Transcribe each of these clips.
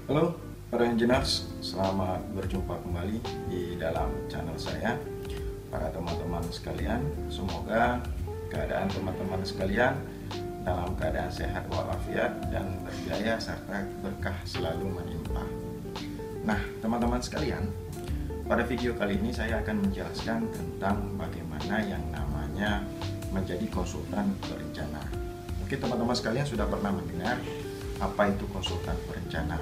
Halo para engineers, selamat berjumpa kembali di dalam channel saya. Para teman-teman sekalian, semoga keadaan teman-teman sekalian dalam keadaan sehat walafiat dan berjaya serta berkah selalu melimpah. Nah, teman-teman sekalian, pada video kali ini saya akan menjelaskan tentang bagaimana yang namanya menjadi konsultan perencana. Mungkin teman-teman sekalian sudah pernah mendengar apa itu konsultan perencana.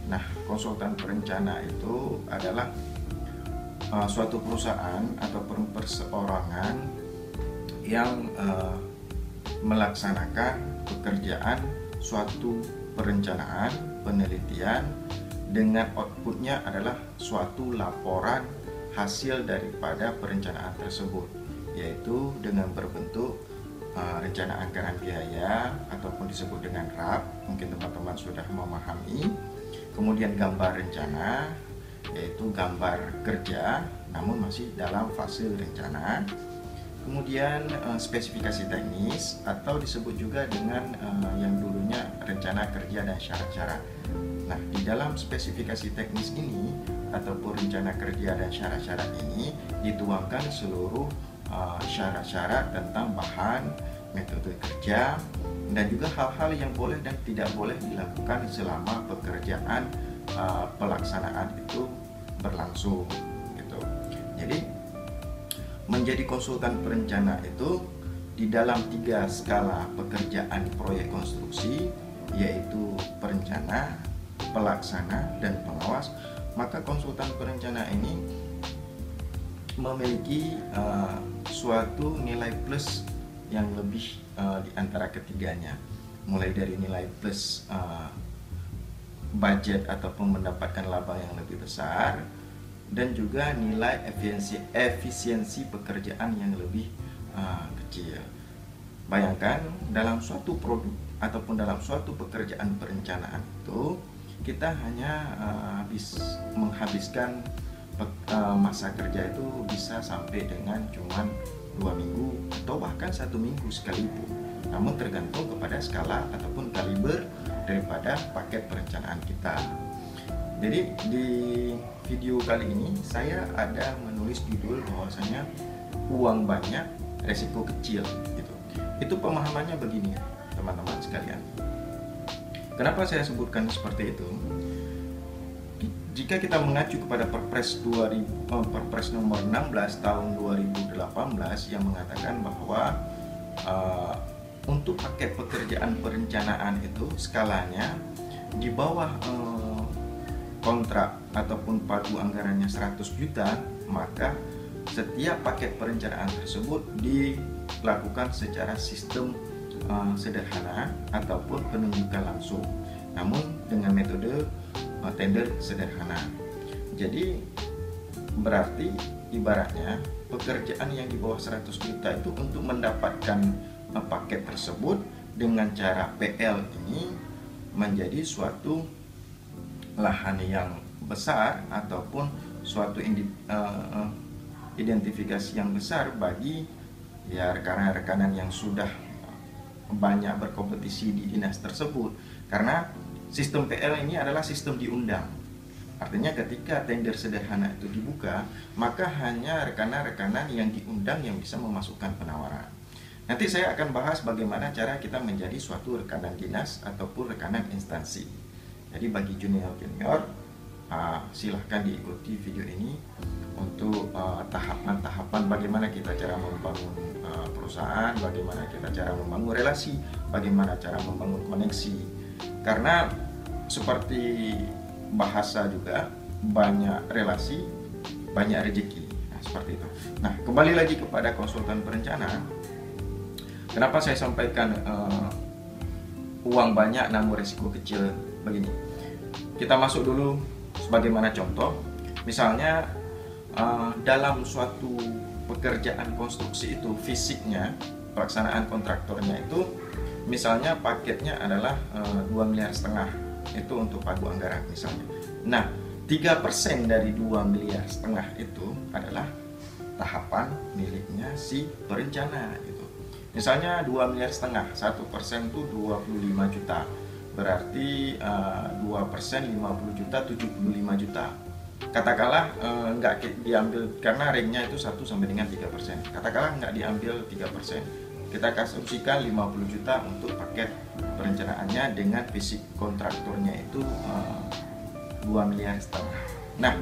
Nah, konsultan perencana itu adalah suatu perusahaan atau perseorangan yang melaksanakan pekerjaan suatu perencanaan, penelitian dengan outputnya adalah suatu laporan hasil daripada perencanaan tersebut, yaitu dengan berbentuk rencana anggaran biaya ataupun disebut dengan RAP. Mungkin teman-teman sudah memahami. Kemudian gambar rencana, yaitu gambar kerja namun masih dalam fase rencana. Kemudian spesifikasi teknis atau disebut juga dengan yang dulunya rencana kerja dan syarat-syarat. Nah, di dalam spesifikasi teknis ini ataupun rencana kerja dan syarat-syarat ini dituangkan seluruh syarat-syarat tentang bahan, metode kerja, dan juga hal-hal yang boleh dan tidak boleh dilakukan selama pekerjaan pelaksanaan itu berlangsung gitu. Jadi menjadi konsultan perencana itu di dalam 3 skala pekerjaan proyek konstruksi, yaitu perencana, pelaksana, dan pengawas. Maka konsultan perencana ini memiliki suatu nilai plus yang lebih di antara ketiganya, mulai dari nilai plus budget ataupun mendapatkan laba yang lebih besar, dan juga nilai efisiensi pekerjaan yang lebih kecil. Bayangkan dalam suatu produk ataupun dalam suatu pekerjaan perencanaan itu kita hanya menghabiskan masa kerja itu bisa sampai dengan cuman 2 minggu atau bahkan 1 minggu sekalipun, namun tergantung kepada skala ataupun kaliber daripada paket perencanaan kita. Jadi di video kali ini saya ada menulis judul bahwasanya uang banyak, resiko kecil gitu. Itu pemahamannya begini, teman-teman sekalian. Kenapa saya sebutkan seperti itu? Jika kita mengacu kepada Perpres nomor 16 tahun 2018 yang mengatakan bahwa untuk paket pekerjaan perencanaan itu skalanya di bawah kontrak ataupun pagu anggarannya 100 juta, maka setiap paket perencanaan tersebut dilakukan secara sistem sederhana ataupun penunjukan langsung, namun dengan metode tender sederhana. Jadi berarti ibaratnya pekerjaan yang di bawah 100 juta itu untuk mendapatkan paket tersebut dengan cara PL ini menjadi suatu lahan yang besar ataupun suatu identifikasi yang besar bagi rekan-rekan yang sudah banyak berkompetisi di dinas tersebut, karena sistem PL ini adalah sistem diundang. Artinya ketika tender sederhana itu dibuka, maka hanya rekanan-rekanan yang diundang yang bisa memasukkan penawaran. Nanti saya akan bahas bagaimana cara kita menjadi suatu rekanan dinas ataupun rekanan instansi. Jadi bagi junior-junior, silahkan diikuti video ini untuk tahapan-tahapan bagaimana kita cara membangun perusahaan, bagaimana kita cara membangun relasi, bagaimana cara membangun koneksi. Karena seperti bahasa juga, banyak relasi, banyak rezeki. Nah, seperti itu. Nah, kembali lagi kepada konsultan perencana. Kenapa saya sampaikan uang banyak namun resiko kecil begini? Kita masuk dulu sebagaimana contoh. Misalnya dalam suatu pekerjaan konstruksi itu fisiknya, pelaksanaan kontraktornya itu misalnya paketnya adalah 2,5 miliar itu untuk pagu anggaran misalnya. Nah, 3% dari 2,5 miliar itu adalah tahapan miliknya si perencana itu. Misalnya 2,5 miliar, 1% itu 25 juta. berarti 2% 50 juta 75 juta. Katakanlah nggak diambil karena ringnya itu 1 sampai dengan 3%. Katakanlah nggak diambil 3%. Kita asumsikan 50 juta untuk paket perencanaannya dengan fisik kontraktornya itu 2,5 miliar. Nah,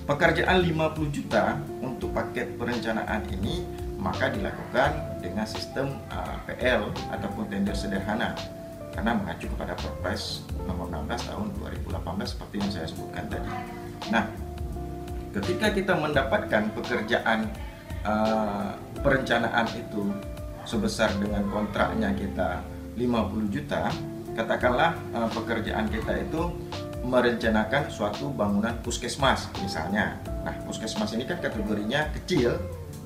pekerjaan 50 juta untuk paket perencanaan ini maka dilakukan dengan sistem PL ataupun tender sederhana karena mengacu kepada Perpres nomor 16 tahun 2018 seperti yang saya sebutkan tadi. Nah, ketika kita mendapatkan pekerjaan perencanaan itu sebesar dengan kontraknya kita 50 juta, katakanlah pekerjaan kita itu merencanakan suatu bangunan puskesmas misalnya. Nah, puskesmas ini kan kategorinya kecil,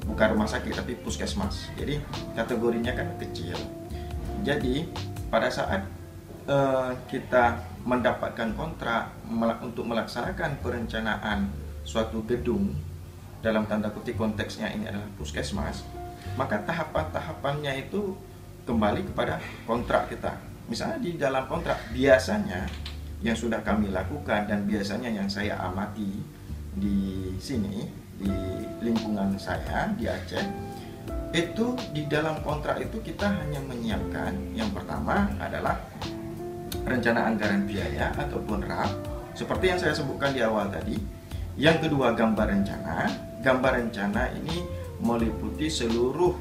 bukan rumah sakit tapi puskesmas. Jadi kategorinya kan kecil. Jadi pada saat kita mendapatkan kontrak untuk melaksanakan perencanaan suatu gedung, dalam tanda kutip konteksnya ini adalah puskesmas, maka tahapan-tahapannya itu kembali kepada kontrak kita. Misalnya di dalam kontrak biasanya yang sudah kami lakukan dan biasanya yang saya amati di sini, di lingkungan saya di Aceh, itu di dalam kontrak itu kita hanya menyiapkan yang pertama adalah rencana anggaran biaya ataupun RAP seperti yang saya sebutkan di awal tadi. Yang kedua gambar rencana. Gambar rencana ini meliputi seluruh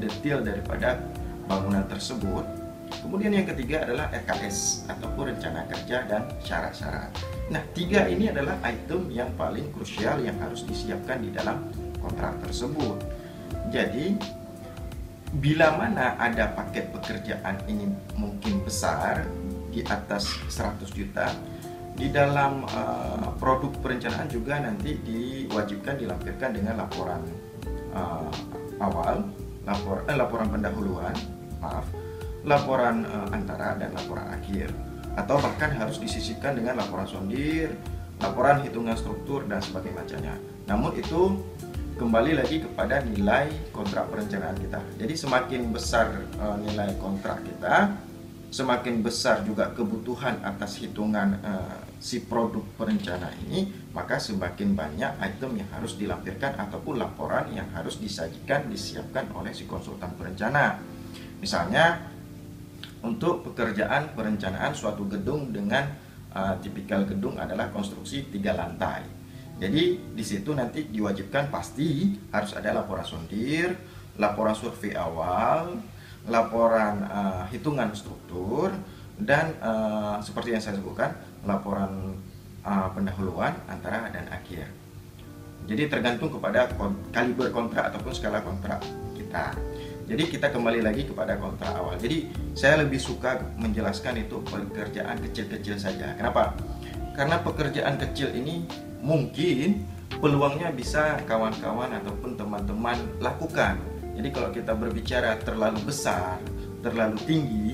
detail daripada bangunan tersebut. Kemudian yang ketiga adalah RKS ataupun rencana kerja dan syarat-syarat. Nah, 3 ini adalah item yang paling krusial yang harus disiapkan di dalam kontrak tersebut. Jadi bila mana ada paket pekerjaan ini mungkin besar di atas 100 juta, di dalam produk perencanaan juga nanti diwajibkan dilampirkan dengan laporan awal, laporan pendahuluan, laporan antara dan laporan akhir, atau bahkan harus disisipkan dengan laporan sondir, laporan hitungan struktur dan sebagainya. Namun itu kembali lagi kepada nilai kontrak perencanaan kita. Jadi semakin besar nilai kontrak kita, semakin besar juga kebutuhan atas hitungan si produk perencana ini, maka semakin banyak item yang harus dilampirkan ataupun laporan yang harus disajikan, disiapkan oleh si konsultan perencana. Misalnya untuk pekerjaan perencanaan suatu gedung dengan tipikal gedung adalah konstruksi 3 lantai. Jadi di situ nanti diwajibkan pasti harus ada laporan sondir, laporan survei awal, laporan hitungan struktur, dan seperti yang saya sebutkan laporan pendahuluan, antara, dan akhir. Jadi tergantung kepada kaliber kontrak ataupun skala kontrak kita. Jadi kita kembali lagi kepada kontrak awal. Jadi saya lebih suka menjelaskan itu pekerjaan kecil-kecil saja. Kenapa? Karena pekerjaan kecil ini mungkin peluangnya bisa kawan-kawan ataupun teman-teman lakukan. Jadi kalau kita berbicara terlalu besar, terlalu tinggi,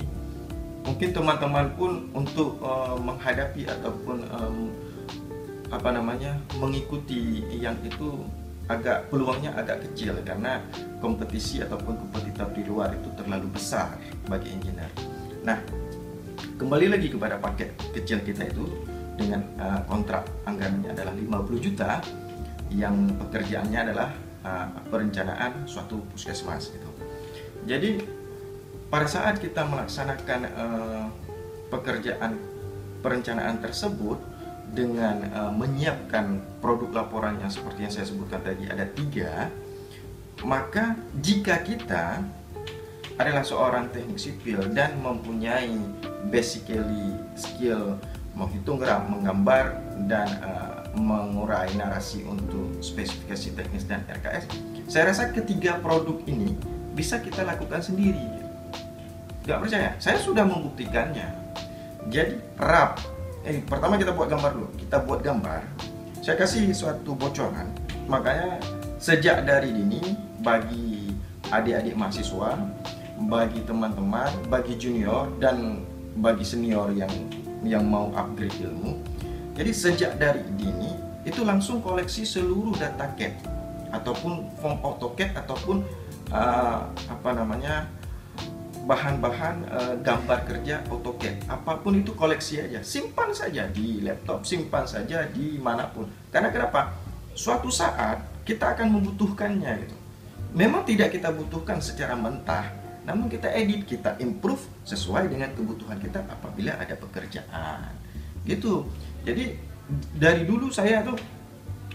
mungkin teman-teman pun untuk menghadapi ataupun mengikuti yang itu peluangnya agak kecil karena kompetisi ataupun kompetitor di luar itu terlalu besar bagi engineer. Nah, kembali lagi kepada paket kecil kita itu dengan kontrak anggarannya adalah 50 juta yang pekerjaannya adalah perencanaan suatu puskesmas gitu. Jadi pada saat kita melaksanakan pekerjaan perencanaan tersebut dengan menyiapkan produk laporan yang seperti yang saya sebutkan tadi ada 3, maka jika kita adalah seorang teknik sipil dan mempunyai basically skill menghitung graf, menggambar, dan mengurai narasi untuk spesifikasi teknis dan RKS, saya rasa ketiga produk ini bisa kita lakukan sendiri. Gak percaya? Saya sudah membuktikannya. Jadi RAP, pertama kita buat gambar dulu. Kita buat gambar. Saya kasih suatu bocoran. Makanya sejak dari dini bagi adik-adik mahasiswa, bagi teman-teman, bagi junior dan bagi senior yang mau upgrade ilmu. Jadi sejak dari dini itu langsung koleksi seluruh data CAD ataupun form AutoCAD ataupun bahan-bahan gambar kerja AutoCAD, apapun itu koleksi aja, simpan saja di laptop, simpan saja di manapun. Karena kenapa? Suatu saat kita akan membutuhkannya gitu. Memang tidak kita butuhkan secara mentah, namun kita edit, kita improve sesuai dengan kebutuhan kita apabila ada pekerjaan. Gitu. Jadi dari dulu saya tuh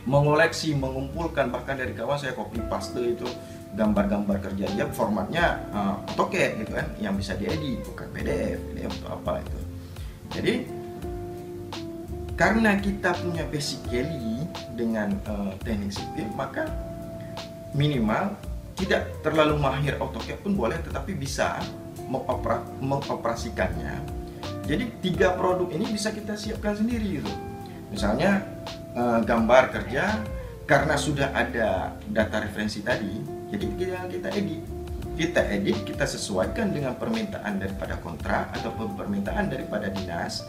mengoleksi, mengumpulkan, bahkan dari kawan saya copy paste itu gambar-gambar kerja dia, formatnya AutoCAD gitu kan, yang bisa diedit, bukan PDF atau apa itu. Jadi karena kita punya basically dengan teknik sipil, maka minimal tidak terlalu mahir AutoCAD pun boleh, tetapi bisa mengoperasikannya. Jadi 3 produk ini bisa kita siapkan sendiri gitu. Misalnya gambar kerja, karena sudah ada data referensi tadi, jadi kita edit, kita sesuaikan dengan permintaan daripada kontrak atau permintaan daripada dinas,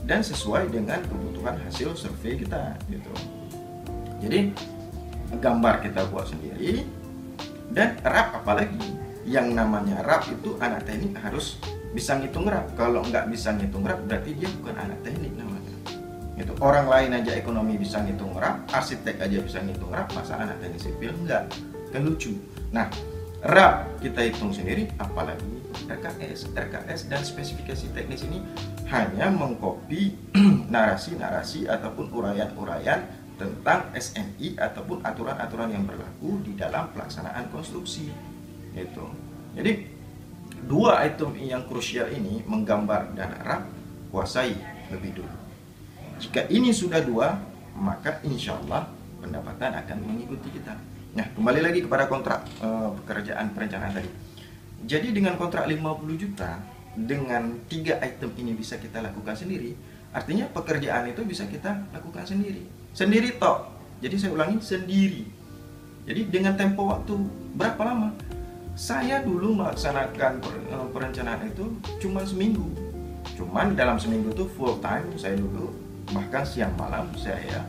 dan sesuai dengan kebutuhan hasil survei kita gitu. Jadi gambar kita buat sendiri, dan RAP apalagi, yang namanya RAP itu anak teknik harus bisa ngitung RAP. Kalau nggak bisa ngitung RAP berarti dia bukan anak teknik namanya. Itu orang lain aja ekonomi bisa ngitung RAP, arsitek aja bisa ngitung RAP, masa anak teknik sipil enggak? Kan lucu. Nah, RAP kita hitung sendiri, apalagi RKS dan spesifikasi teknis ini hanya mengcopy narasi-narasi ataupun uraian-uraian tentang SNI ataupun aturan-aturan yang berlaku di dalam pelaksanaan konstruksi. Gitu. Jadi 2 item yang krusial ini, menggambar dan RAP, kuasai lebih dulu. Jika ini sudah 2, maka insya Allah pendapatan akan mengikuti kita. Nah, kembali lagi kepada kontrak pekerjaan perencanaan tadi. Jadi dengan kontrak 50 juta, dengan 3 item ini bisa kita lakukan sendiri, artinya pekerjaan itu bisa kita lakukan sendiri. Sendiri toh. Jadi saya ulangi, sendiri. Jadi dengan tempo waktu berapa lama? Saya dulu melaksanakan perencanaan itu cuma seminggu. Cuman dalam seminggu itu full time saya dulu, bahkan siang malam saya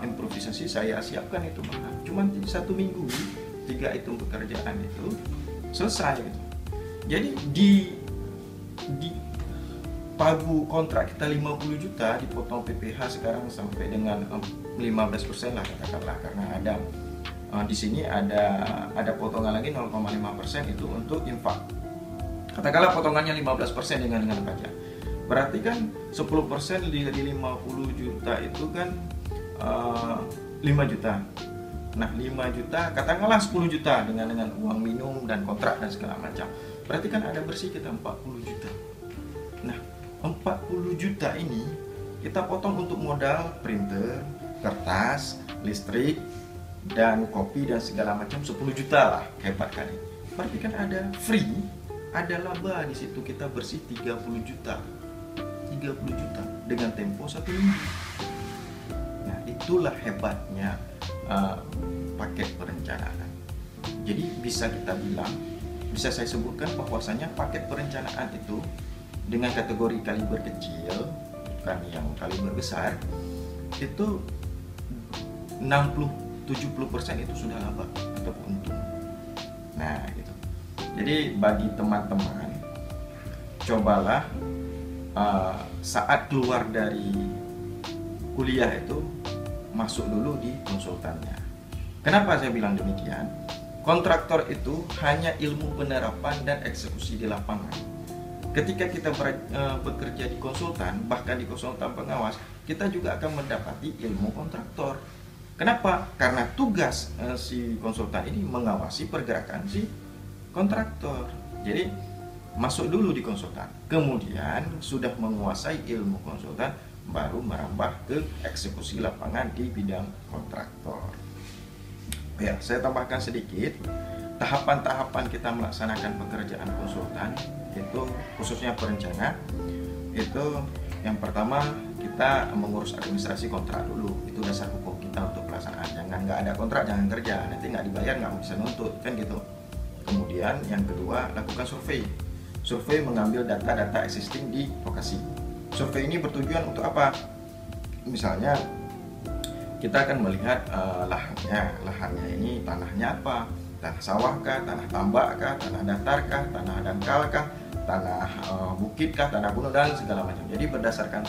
improvisasi, saya siapkan itu, bahkan cuma 1 minggu 3 item pekerjaan itu selesai gitu. Jadi di pagu kontrak kita 50 juta dipotong PPh sekarang sampai dengan 15% lah katakanlah, karena ada di sini ada potongan lagi 0,5% itu untuk infak. Katakanlah potongannya 15% dengan pajak. Berarti kan 10% dari 50 juta itu kan 5 juta. Nah, 5 juta, katakanlah 10 juta dengan uang minum dan kontrak dan segala macam. Berarti kan ada bersih kita 40 juta. Nah, 40 juta ini kita potong untuk modal printer, kertas, listrik, dan kopi dan segala macam 10 juta lah, hebat kali. Berarti kan ada free, ada laba di situ, kita bersih 30 juta. 30 juta dengan tempo 1 minggu. Nah, itulah hebatnya paket perencanaan. Jadi bisa kita bilang, bisa saya sebutkan bahwasanya paket perencanaan itu dengan kategori kaliber kecil, bukan yang kaliber besar, itu 60-70% itu sudah laba atau untung. Nah, gitu. Jadi bagi teman-teman, cobalah saat keluar dari kuliah itu masuk dulu di konsultannya. Kenapa saya bilang demikian? Kontraktor itu hanya ilmu penerapan dan eksekusi di lapangan. Ketika kita bekerja di konsultan, bahkan di konsultan pengawas, kita juga akan mendapati ilmu kontraktor. Kenapa? Karena tugas si konsultan ini mengawasi pergerakan si kontraktor. Jadi masuk dulu di konsultan, kemudian sudah menguasai ilmu konsultan, baru merambah ke eksekusi lapangan di bidang kontraktor. Ya, saya tambahkan sedikit tahapan-tahapan kita melaksanakan pekerjaan konsultan, itu khususnya perencana. Itu yang pertama, kita mengurus administrasi kontrak dulu. Itu dasar hukum kita untuk pelaksanaan. Jangan nggak ada kontrak, jangan kerja, nanti nggak dibayar, nggak bisa nuntut, kan gitu. Kemudian yang kedua, lakukan survei. Survei mengambil data-data existing di lokasi. Survei ini bertujuan untuk apa? Misalnya kita akan melihat lahannya ini tanahnya apa, tanah sawah kah, tanah tambak kah, tanah datar kah, tanah dangkal kah, tanah bukit kah, tanah gunung, dan segala macam. Jadi berdasarkan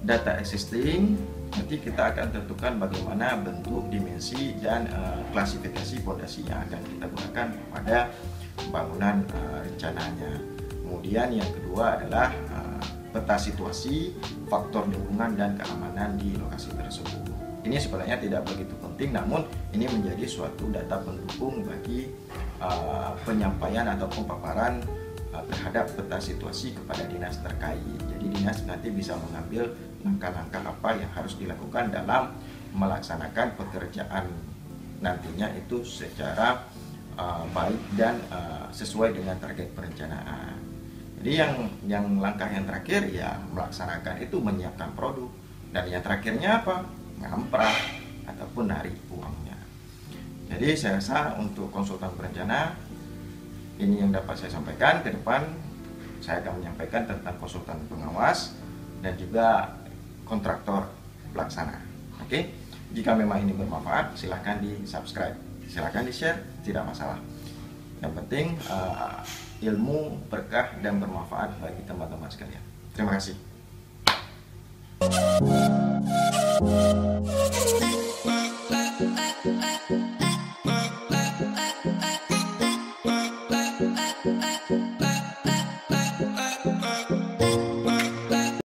data existing, nanti kita akan tentukan bagaimana bentuk, dimensi, dan klasifikasi fondasi yang akan kita gunakan pada bangunan rencananya. Kemudian yang kedua adalah peta situasi, faktor lingkungan dan keamanan di lokasi tersebut. Ini sebenarnya tidak begitu penting, namun ini menjadi suatu data pendukung bagi penyampaian ataupun paparan terhadap peta situasi kepada dinas terkait. Jadi dinas nanti bisa mengambil langkah-langkah apa yang harus dilakukan dalam melaksanakan pekerjaan nantinya itu secara baik dan sesuai dengan target perencanaan. Jadi yang langkah yang terakhir ya melaksanakan itu menyiapkan produk, dan yang terakhirnya apa? Ngamprah ataupun narik uangnya. Jadi saya rasa untuk konsultan perencana ini yang dapat saya sampaikan. Ke depan saya akan menyampaikan tentang konsultan pengawas dan juga kontraktor pelaksana. Oke, jika memang ini bermanfaat silahkan di subscribe, silahkan di share, tidak masalah. Yang penting ilmu berkah dan bermanfaat bagi teman-teman sekalian. Terima kasih.